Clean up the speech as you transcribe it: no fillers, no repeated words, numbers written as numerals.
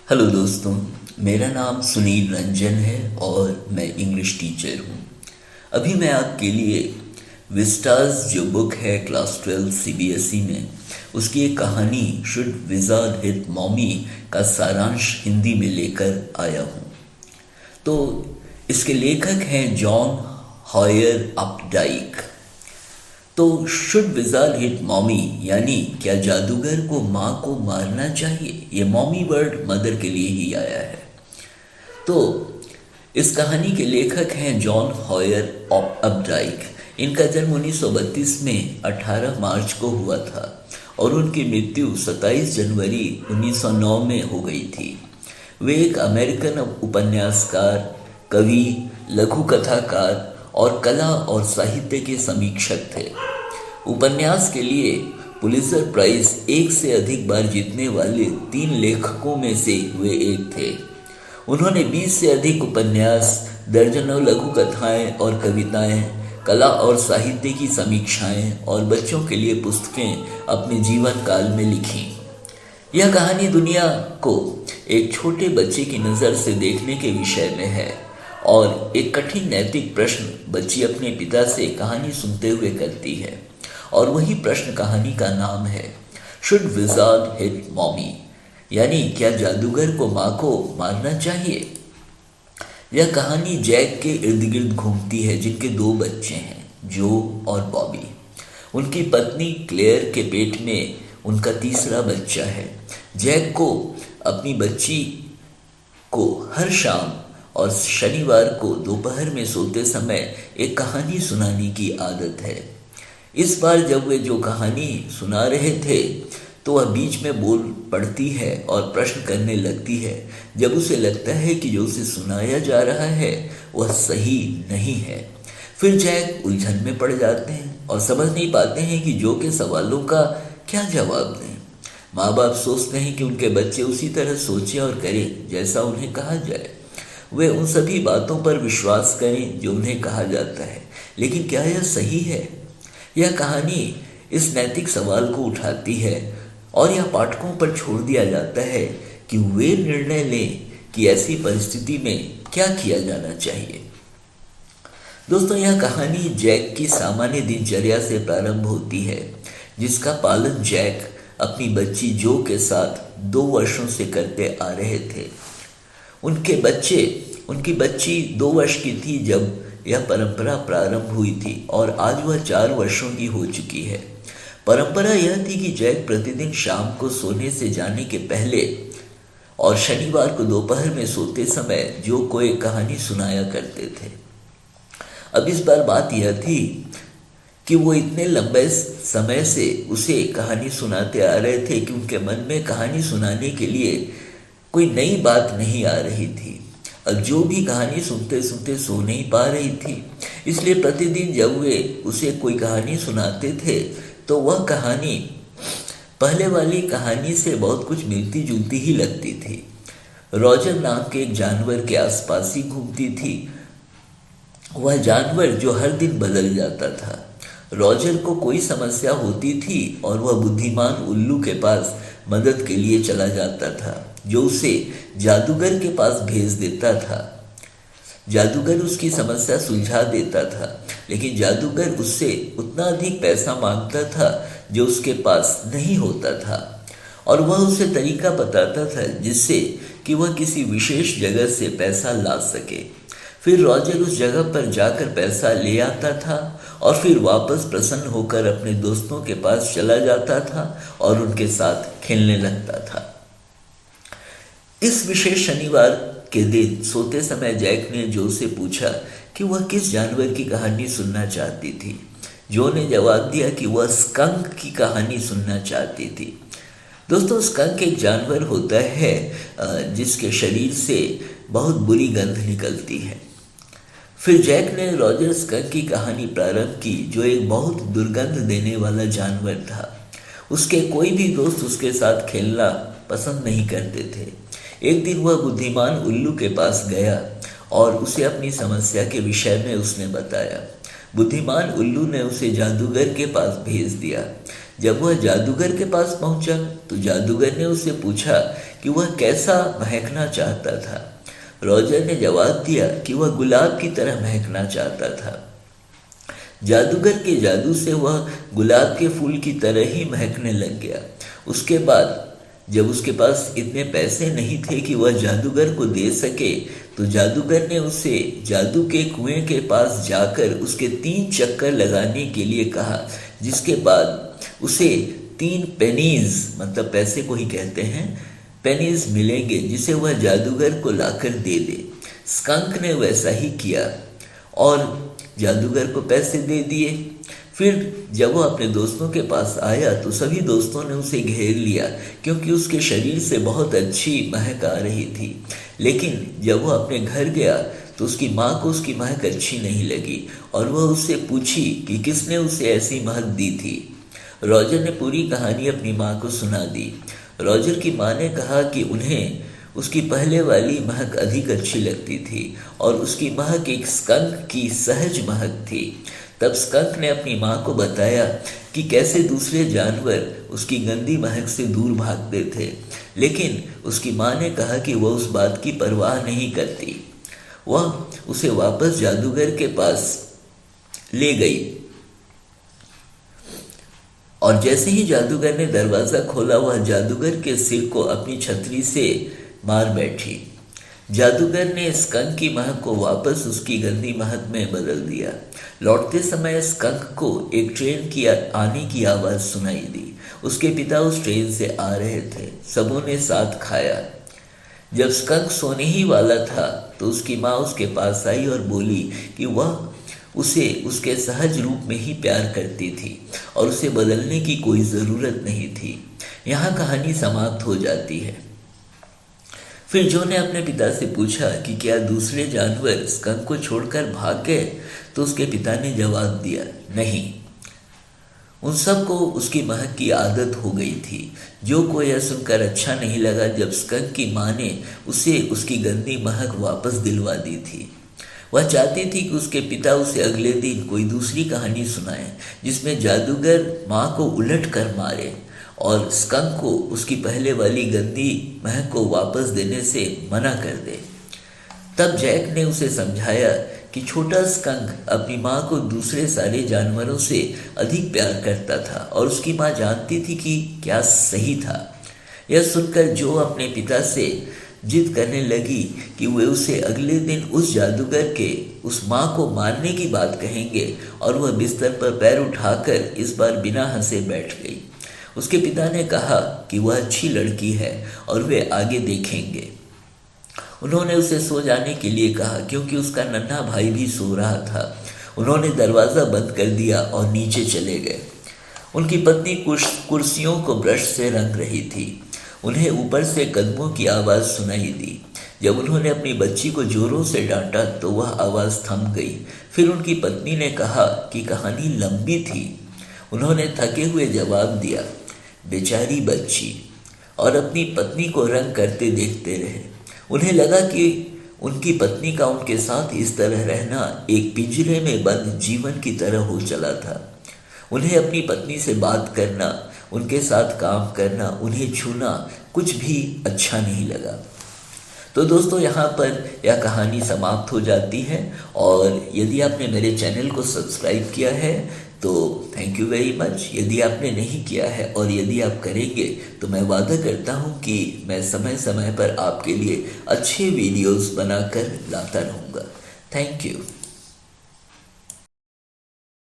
Hello दोस्तों, मेरा नाम सुनील रंजन है और मैं इंग्लिश टीचर हूँ। अभी मैं आपके लिए विस्टास जो बुक है क्लास 12 सीबीएसई में, उसकी एक कहानी शुड विज़ार्ड हिट मॉमी का सारांश हिंदी में लेकर आया हूँ। तो इसके लेखक हैं जॉन हॉयर अपडाइक। तो शुड विज़ार्ड हिट मॉमी यानी क्या जादूगर को माँ को मारना चाहिए, ये मॉमी वर्ड मदर के लिए ही आया है। तो इस कहानी के लेखक हैं जॉन हॉयर अपडाइक। इनका जन्म 1932 में 18 मार्च को हुआ था और उनकी मृत्यु 27 जनवरी 1909 में हो गई थी। वे एक अमेरिकन उपन्यासकार, कवि, लघु कथाकार और कला और साहित्य के समीक्षक थे। उपन्यास के लिए पुलित्जर प्राइज एक से अधिक बार जीतने वाले 3 लेखकों में से वे एक थे। उन्होंने 20 से अधिक उपन्यास, दर्जनों लघु कथाएं और कविताएं, कला और साहित्य की समीक्षाएं और बच्चों के लिए पुस्तकें अपने जीवन काल में लिखीं। यह कहानी दुनिया को एक छोटे बच्चे की नज़र से देखने के विषय में है और एक कठिन नैतिक प्रश्न बच्ची अपने पिता से कहानी सुनते हुए करती है, और वही प्रश्न कहानी का नाम है, शुड विज़ार्ड हिट मॉमी यानी क्या जादूगर को माँ को मारना चाहिए। यह कहानी जैक के इर्द गिर्द घूमती है, जिनके 2 बच्चे हैं, जो और बॉबी। उनकी पत्नी क्लेयर के पेट में उनका तीसरा बच्चा है। जैक को अपनी बच्ची को हर शाम और शनिवार को दोपहर में सोते समय एक कहानी सुनाने की आदत है। इस बार जब वे जो कहानी सुना रहे थे तो वह बीच में बोल पड़ती है और प्रश्न करने लगती है, जब उसे लगता है कि जो उसे सुनाया जा रहा है वह सही नहीं है। फिर जैक उलझन में पड़ जाते हैं और समझ नहीं पाते हैं कि जो के सवालों का क्या जवाब दें। माँ बाप सोचते हैं कि उनके बच्चे उसी तरह सोचें और करें जैसा उन्हें कहा जाए। वे उन सभी बातों पर विश्वास करें जो उन्हें कहा जाता है, लेकिन क्या यह सही है? यह कहानी इस नैतिक सवाल को उठाती है और यह पाठकों पर छोड़ दिया जाता है कि वे निर्णय लें कि ऐसी परिस्थिति में क्या किया जाना चाहिए। दोस्तों, यह कहानी जैक की सामान्य दिनचर्या से प्रारंभ होती है, जिसका पालन जैक अपनी बच्ची जो के साथ 2 वर्षों से करते आ रहे थे। उनकी बच्ची 2 वर्ष की थी जब यह परंपरा प्रारंभ हुई थी और आज वह 4 वर्षों की हो चुकी है। परंपरा यह थी कि जैक प्रतिदिन शाम को सोने से जाने के पहले और शनिवार को दोपहर में सोते समय जो को एक कहानी सुनाया करते थे। अब इस बार बात यह थी कि वो इतने लंबे समय से उसे कहानी सुनाते आ रहे थे कि उनके मन में कहानी सुनाने के लिए कोई नई बात नहीं आ रही थी। अब जो भी कहानी सुनते सुनते सो नहीं पा रही थी, इसलिए प्रतिदिन जब वे उसे कोई कहानी सुनाते थे तो वह कहानी पहले वाली कहानी से बहुत कुछ मिलती जुलती ही लगती थी। रॉजर नाम के एक जानवर के आसपास ही घूमती थी। वह जानवर जो हर दिन बदल जाता था। रॉजर को कोई समस्या होती थी और वह बुद्धिमान उल्लू के पास मदद के लिए चला जाता था, जो उसे जादूगर के पास भेज देता था। जादूगर उसकी समस्या सुलझा देता था, लेकिन जादूगर उससे उतना अधिक पैसा मांगता था जो उसके पास नहीं होता था, और वह उसे तरीका बताता था जिससे कि वह किसी विशेष जगह से पैसा ला सके। फिर रॉजर उस जगह पर जाकर पैसा ले आता था और फिर वापस प्रसन्न होकर अपने दोस्तों के पास चला जाता था और उनके साथ खेलने लगता था। इस विशेष शनिवार के दिन सोते समय जैक ने जो से पूछा कि वह किस जानवर की कहानी सुनना चाहती थी। जो ने जवाब दिया कि वह स्कंक की कहानी सुनना चाहती थी। दोस्तों, स्कंक एक जानवर होता है जिसके शरीर से बहुत बुरी गंध निकलती है। फिर जैक ने रॉजर स्कंक की कहानी प्रारंभ की, जो एक बहुत दुर्गंध देने वाला जानवर था। उसके कोई भी दोस्त उसके साथ खेलना पसंद नहीं करते थे। एक दिन वह बुद्धिमान उल्लू के पास गया और उसे अपनी समस्या के विषय में उसने बताया। बुद्धिमान उल्लू ने उसे जादूगर के पास भेज दिया। जब वह जादूगर के पास पहुंचा तो जादूगर ने उससे पूछा कि वह कैसा महकना चाहता था। रॉजर ने जवाब दिया कि वह गुलाब की तरह महकना चाहता था। जादूगर के जादू से वह गुलाब के फूल की तरह ही महकने लग गया। उसके बाद जब उसके पास इतने पैसे नहीं थे कि वह जादूगर को दे सके, तो जादूगर ने उसे जादू के कुएं के पास जाकर उसके 3 चक्कर लगाने के लिए कहा, जिसके बाद उसे 3 पेनीज, मतलब पैसे को ही कहते हैं, पेनीज मिलेंगे, जिसे वह जादूगर को लाकर दे दे। स्कंक ने वैसा ही किया और जादूगर को पैसे दे दिए। फिर जब वो अपने दोस्तों के पास आया तो सभी दोस्तों ने उसे घेर लिया, क्योंकि उसके शरीर से बहुत अच्छी महक आ रही थी। लेकिन जब वो अपने घर गया तो उसकी माँ को उसकी महक अच्छी नहीं लगी और वह उससे पूछी कि किसने उसे ऐसी महक दी थी। रॉजर ने पूरी कहानी अपनी माँ को सुना दी। रॉजर की माँ ने कहा कि उन्हें उसकी पहले वाली महक अधिक अच्छी लगती थी और उसकी महक एक स्कंक की सहज महक थी। तब स्कंक ने अपनी माँ को बताया कि कैसे दूसरे जानवर उसकी गंदी महक से दूर भागते थे, लेकिन उसकी माँ ने कहा कि वह उस बात की परवाह नहीं करती। वह उसे वापस जादूगर के पास ले गई और जैसे ही जादूगर ने दरवाजा खोला, वह जादूगर के सिर को अपनी छतरी से मार बैठी। जादूगर ने स्कंक की महक को वापस उसकी गंदी महक में बदल दिया। लौटते समय स्कंक को एक ट्रेन की आने की आवाज़ सुनाई दी। उसके पिता उस ट्रेन से आ रहे थे। सबों ने साथ खाया। जब स्कंक सोने ही वाला था तो उसकी माँ उसके पास आई और बोली कि वह उसे उसके सहज रूप में ही प्यार करती थी और उसे बदलने की कोई ज़रूरत नहीं थी। यहाँ कहानी समाप्त हो जाती है। फिर जो ने अपने पिता से पूछा कि क्या दूसरे जानवर स्कंक को छोड़कर भाग गए, तो उसके पिता ने जवाब दिया, नहीं, उन सबको उसकी महक की आदत हो गई थी। जो को यह सुनकर अच्छा नहीं लगा जब स्कंक की माँ ने उसे उसकी गंदी महक वापस दिलवा दी थी। वह चाहती थी कि उसके पिता उसे अगले दिन कोई दूसरी कहानी सुनाए जिसमें जादूगर माँ को उलट कर मारे और स्कंक को उसकी पहले वाली गंदी महक को वापस देने से मना कर दे। तब जैक ने उसे समझाया कि छोटा स्कंक अपनी माँ को दूसरे सारे जानवरों से अधिक प्यार करता था और उसकी माँ जानती थी कि क्या सही था। यह सुनकर जो अपने पिता से जिद करने लगी कि वे उसे अगले दिन उस जादूगर के उस माँ को मारने की बात कहेंगे, और वह बिस्तर पर पैर उठाकर इस बार बिना हंसे बैठ गई। उसके पिता ने कहा कि वह अच्छी लड़की है और वे आगे देखेंगे। उन्होंने उसे सो जाने के लिए कहा क्योंकि उसका नन्हा भाई भी सो रहा था। उन्होंने दरवाज़ा बंद कर दिया और नीचे चले गए। उनकी पत्नी कुर्सियों को ब्रश से रंग रही थी। उन्हें ऊपर से कदमों की आवाज़ सुनाई दी। जब उन्होंने अपनी बच्ची को जोरों से डांटा तो वह आवाज़ थम गई। फिर उनकी पत्नी ने कहा कि कहानी लंबी थी। उन्होंने थके हुए जवाब दिया, बेचारी बच्ची, और अपनी पत्नी को रंग करते देखते रहे। उन्हें लगा कि उनकी पत्नी का उनके साथ इस तरह रहना एक पिंजरे में बंद जीवन की तरह हो चला था। उन्हें अपनी पत्नी से बात करना, उनके साथ काम करना, उन्हें छूना कुछ भी अच्छा नहीं लगा। तो दोस्तों, यहाँ पर यह कहानी समाप्त हो जाती है। और यदि आपने मेरे चैनल को सब्सक्राइब किया है तो थैंक यू वेरी मच। यदि आपने नहीं किया है और यदि आप करेंगे तो मैं वादा करता हूँ कि मैं समय समय पर आपके लिए अच्छे वीडियोस बनाकर लाता रहूँगा। Thank you.